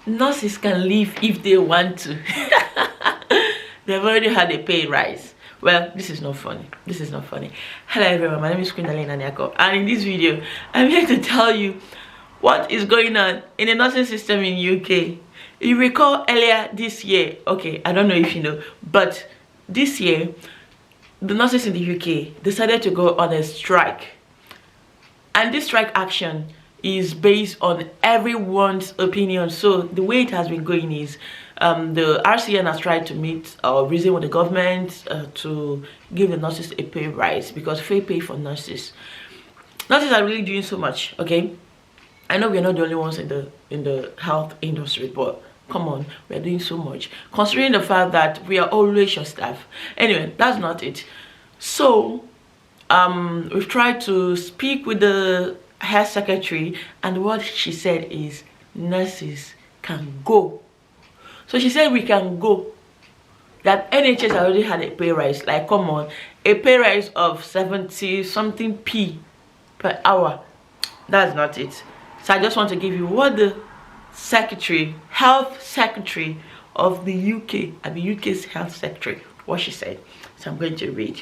nurses can leave if they want to. They've already had a pay rise. Well, this is not funny. This is not funny. Hello everyone, my name is Queen Alina Nyako, and in this video I'm here to tell you what is going on in the nursing system in UK. You recall earlier this year, okay, I don't know if you know, but this year the nurses in the UK decided to go on a strike, and this strike action is based on everyone's opinion. So the way it has been going is the RCN has tried to meet or reason with the government to give the nurses a pay rise, because fair pay for nurses are really doing so much. Okay, I know we're not the only ones in the health industry, but come on, we're doing so much considering the fact that we are always short staff. Anyway, that's not it. So we've tried to speak with the health secretary, and what she said is nurses can go. So she said we can go, that NHS already had a pay rise. Like, come on, a pay rise of 70 something p per hour. That's not it. So I just want to give you what the health secretary of the UK, and the UK's health secretary, what she said. So I'm going to read.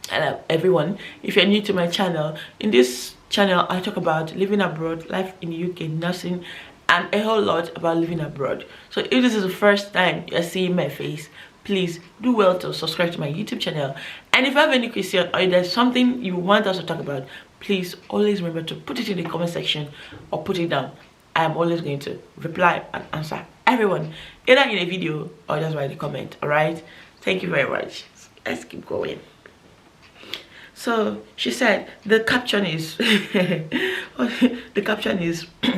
Hello everyone, if you're new to my channel, in this channel I talk about living abroad, life in the UK, nursing, and a whole lot about living abroad. So if this is the first time you're seeing my face, please do well to subscribe to my YouTube channel. And if you have any question or if there's something you want us to talk about, please always remember to put it in the comment section or put it down. I am always going to reply and answer everyone, either in a video or just write a comment. All right, thank you very much. Let's keep going. So she said the caption is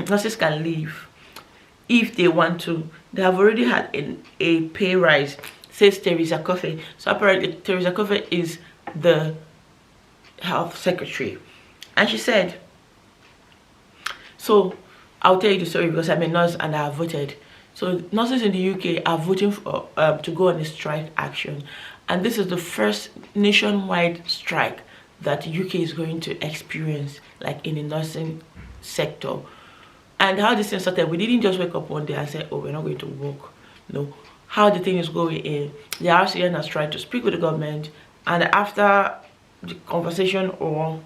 nurses can leave if they want to. They have already had a pay rise, says Theresa Cuffey. So apparently Theresa Cuffey is the health secretary, and she said, so I'll tell you the story because I'm a nurse and I have voted. So nurses in the UK are voting for to go on a strike action, and this is the first nationwide strike that UK is going to experience, like in the nursing sector. And how this thing started, we didn't just wake up one day and say, oh, we're not going to work. No, how the thing is going in, the RCN has tried to speak with the government, and after the conversation or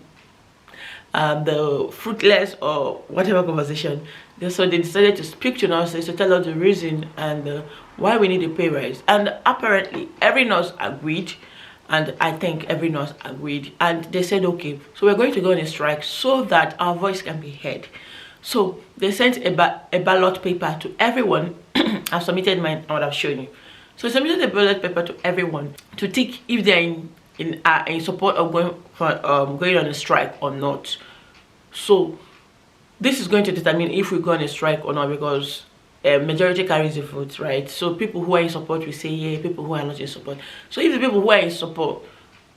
the fruitless or whatever conversation, so they decided to speak to nurses to tell us the reason and why we need a pay rise. And apparently every nurse agreed, and I think every nurse agreed, and they said, okay, so we're going to go on a strike so that our voice can be heard. So they sent a ballot paper to everyone. I've submitted mine, I would have shown you. So submitted a ballot paper to everyone to tick if they're in support of going on a strike or not. So this is going to determine if we go on a strike or not, because majority carries the vote, right? So people who are in support will say yeah, people who are not in support. So if the people who are in support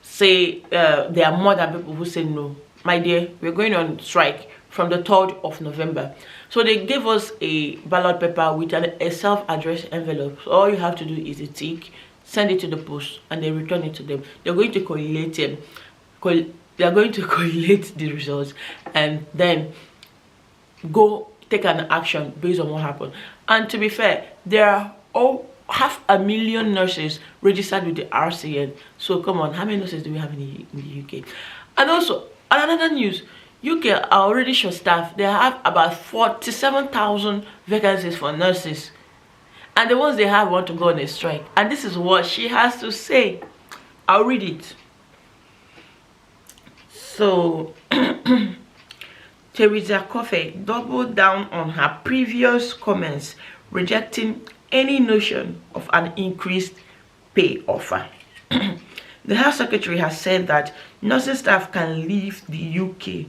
say there are more than people who say no, my dear, we're going on strike from the 3rd of November. So they gave us a ballot paper with a self-addressed envelope. So all you have to do is a tick, send it to the post, and they return it to them. They're going to collate them. They are going to collate the results and then go take an action based on what happened. And to be fair, there are 500,000 nurses registered with the RCN. So come on, how many nurses do we have in the UK? And also, another news, UK are already short staffed. They have about 47,000 vacancies for nurses, and the ones they have want to go on a strike. And this is what she has to say. I'll read it. So Theresa Cuffey doubled down on her previous comments, rejecting any notion of an increased pay offer. The health secretary has said that nursing staff can leave the UK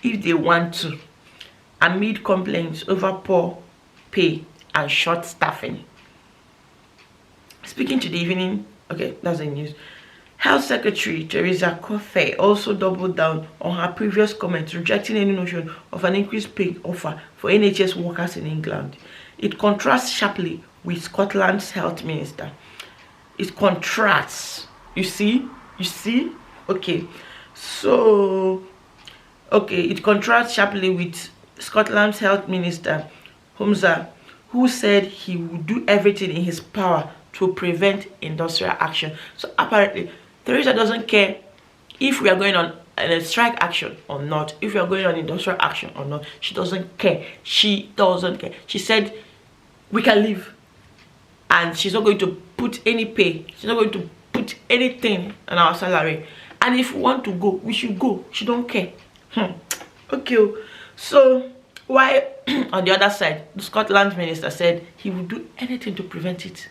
if they want to, amid complaints over poor pay and short staffing. Speaking to the evening, okay, that's the news. Health Secretary Theresa Cuffey also doubled down on her previous comments, rejecting any notion of an increased pay offer for NHS workers in England. It contrasts sharply with Scotland's health minister. It contrasts. You see? Okay. So, okay, it contrasts sharply with Scotland's health minister, Humza, who said he would do everything in his power to prevent industrial action. So apparently, Theresa doesn't care if we are going on a strike action or not, if we are going on industrial action or not. She doesn't care. She doesn't care. She said we can leave, and she's not going to put any pay. She's not going to put anything on our salary. And if we want to go, we should go. She don't care. Okay. So why on the other side, the Scotland minister said he would do anything to prevent it.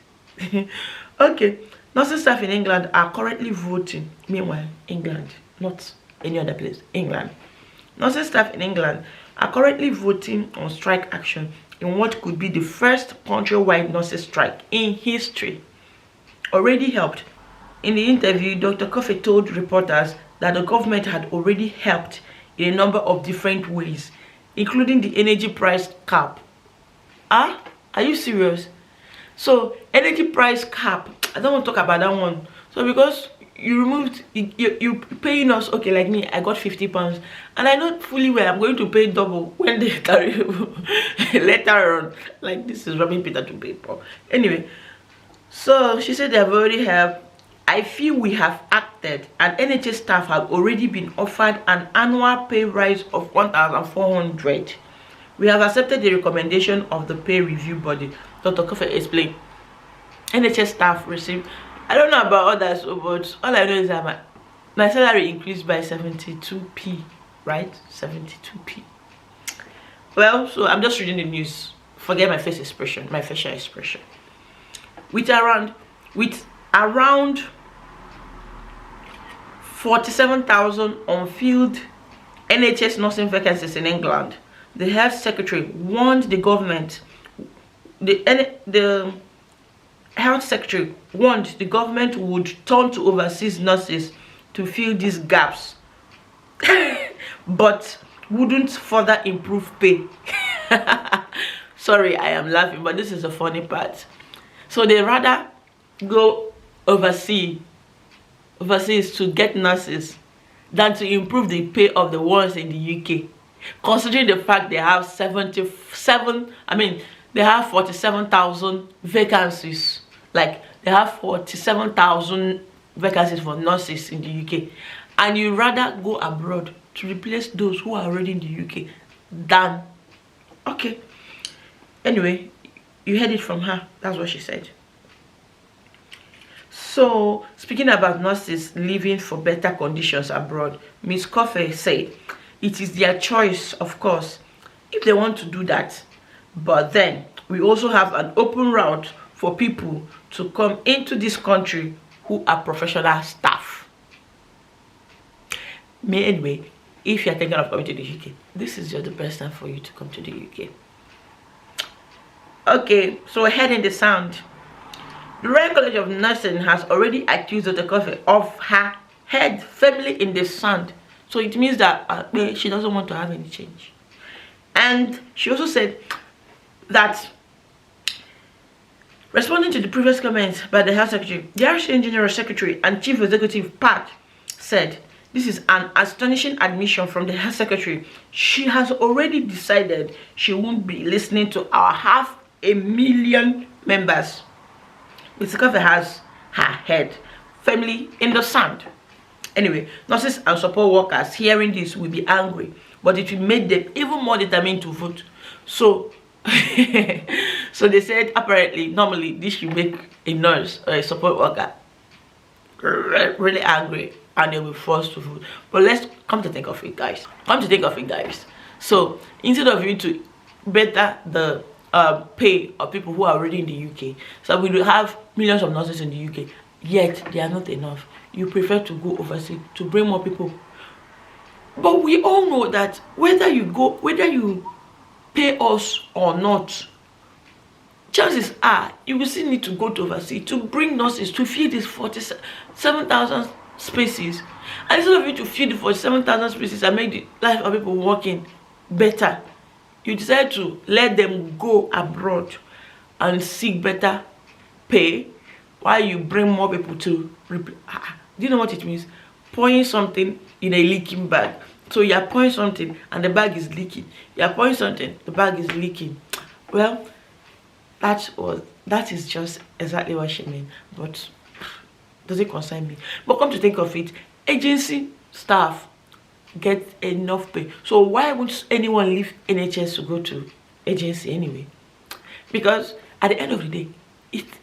Okay. Nursing staff in England are currently voting. Meanwhile, England, not any other place, England. Nursing staff in England are currently voting on strike action in what could be the first countrywide nurses strike in history. Already helped. In the interview, Dr. Cuffey told reporters that the government had already helped in a number of different ways, including the energy price cap. Are you serious? So, energy price cap, I don't want to talk about that one. So, because you removed, you paying us, okay, like me, I got £50, and I know fully well I'm going to pay double when they carry later on. Like, this is robbing Peter to pay Paul. Anyway, so she said they have already helped. I feel we have acted, and NHS staff have already been offered an annual pay rise of 1,400. We have accepted the recommendation of the pay review body. Dr. Cuffey explained. NHS staff received, I don't know about others, but all I know is that my salary increased by 72p, right? 72p. Well, so I'm just reading the news. Forget my facial expression. With around 47,000 unfilled NHS nursing vacancies in England, the health secretary warned the government. The health secretary warned the government would turn to overseas nurses to fill these gaps, but wouldn't further improve pay. Sorry, I am laughing, but this is the funny part. So they rather go overseas to get nurses than to improve the pay of the ones in the UK, considering the fact they have 47,000 vacancies. Like, they have 47,000 vacancies for nurses in the UK, and you rather go abroad to replace those who are already in the UK than, okay. Anyway, you heard it from her. That's what she said. So, speaking about nurses living for better conditions abroad, Ms. Cuffey said it is their choice, of course, if they want to do that. But then, we also have an open route for people to come into this country who are professional staff. Anyway, if you're thinking of coming to the UK, this is just the best time for you to come to the UK. Okay, so head in the sound. The Royal College of Nursing has already accused Dr. Cuffey of her head firmly in the sand. So it means that she doesn't want to have any change. And she also said that, responding to the previous comments by the Health Secretary, the RCN General Secretary and Chief Executive Pat said, this is an astonishing admission from the Health Secretary. She has already decided she won't be listening to our 500,000 members. Mr. Cuffey has her head firmly in the sand. Anyway, nurses and support workers hearing this will be angry, but it will make them even more determined to vote. So, so they said apparently normally this should make a nurse or a support worker really angry, and they will be forced to vote. But let's come to think of it, guys. So instead of you to better the pay of people who are already in the UK, so we will have millions of nurses in the UK, yet they are not enough. You prefer to go overseas to bring more people. But we all know that whether you pay us or not, chances are you will still need to go to overseas to bring nurses to fill these 47,000 spaces. And instead of you to fill the 47,000 spaces and make the life of people working better, you decide to let them go abroad and seek better pay while you bring more people to do you know what it means? Pouring something in a leaking bag. So you're pouring something and the bag is leaking. You're pouring something, the bag is leaking. Well, That is just exactly what she meant. But does it concern me? But come to think of it, agency staff get enough pay. So why would anyone leave NHS to go to agency anyway? Because at the end of the day,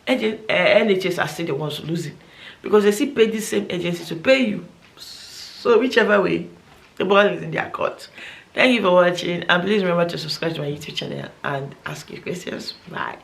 NHS are still the ones losing, because they still pay the same agency to pay you. So whichever way, the ball is in their court. Thank you for watching, and please remember to subscribe to my YouTube channel and ask your questions. Bye.